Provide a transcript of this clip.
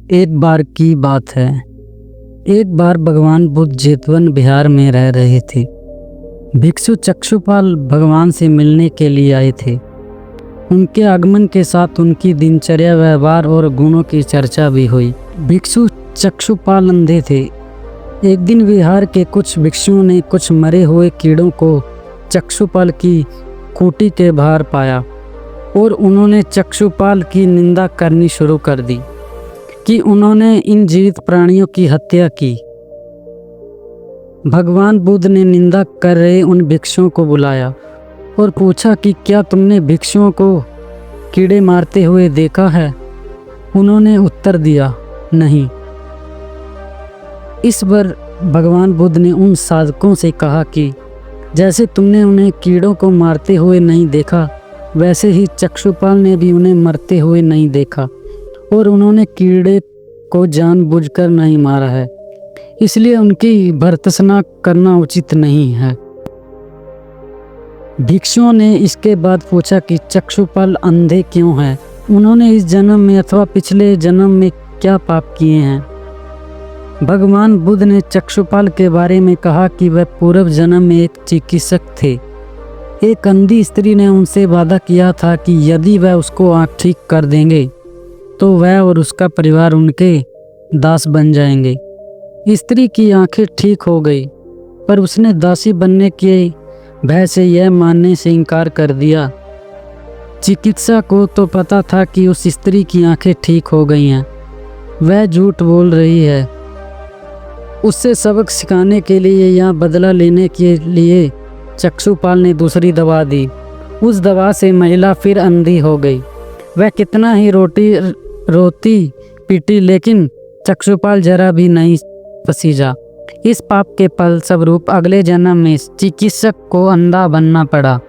एक बार की बात है। एक बार भगवान बुद्ध जेतवन बिहार में रह रहे थे। भिक्षु चक्षुपाल भगवान से मिलने के लिए आए थे। उनके आगमन के साथ उनकी दिनचर्या, व्यवहार और गुणों की चर्चा भी हुई। भिक्षु चक्षुपाल अंधे थे। एक दिन बिहार के कुछ भिक्षुओं ने कुछ मरे हुए कीड़ों को चक्षुपाल की खूंटी के बाहर पाया और उन्होंने चक्षुपाल की निंदा करनी शुरू कर दी कि उन्होंने इन जीवित प्राणियों की हत्या की। भगवान बुद्ध ने निंदा कर रहे उन भिक्षुओं को बुलाया और पूछा कि क्या तुमने भिक्षुओं को कीड़े मारते हुए देखा है? उन्होंने उत्तर दिया, नहीं। इस बार भगवान बुद्ध ने उन साधकों से कहा कि जैसे तुमने उन्हें कीड़ों को मारते हुए नहीं देखा, वैसे ही चक्षुपाल ने भी उन्हें मरते हुए नहीं देखा और उन्होंने कीड़े को जानबूझकर नहीं मारा है, इसलिए उनकी भर्त्सना करना उचित नहीं है। भिक्षुओं ने इसके बाद पूछा कि चक्षुपाल अंधे क्यों हैं? उन्होंने इस जन्म में अथवा पिछले जन्म में क्या पाप किए हैं? भगवान बुद्ध ने चक्षुपाल के बारे में कहा कि वह पूर्व जन्म में एक चिकित्सक थे। एक अंधी स्त्री ने उनसे वादा किया था कि यदि वह उसको आँख ठीक कर देंगे तो वह और उसका परिवार उनके दास बन जाएंगे। स्त्री की आंखें ठीक हो गई, पर उसने दासी बनने के भय से यह मानने से इनकार कर दिया। चिकित्सा को तो पता था कि उस स्त्री की आंखें ठीक हो गई हैं, वह झूठ बोल रही है। उससे सबक सिखाने के लिए या बदला लेने के लिए चक्षुपाल ने दूसरी दवा दी। उस दवा से महिला फिर अंधी हो गई। वह कितना ही रोती पीटी, लेकिन चक्षुपाल जरा भी नहीं पसीजा। इस पाप के फल स्वरूप अगले जन्म में चिकित्सक को अंधा बनना पड़ा।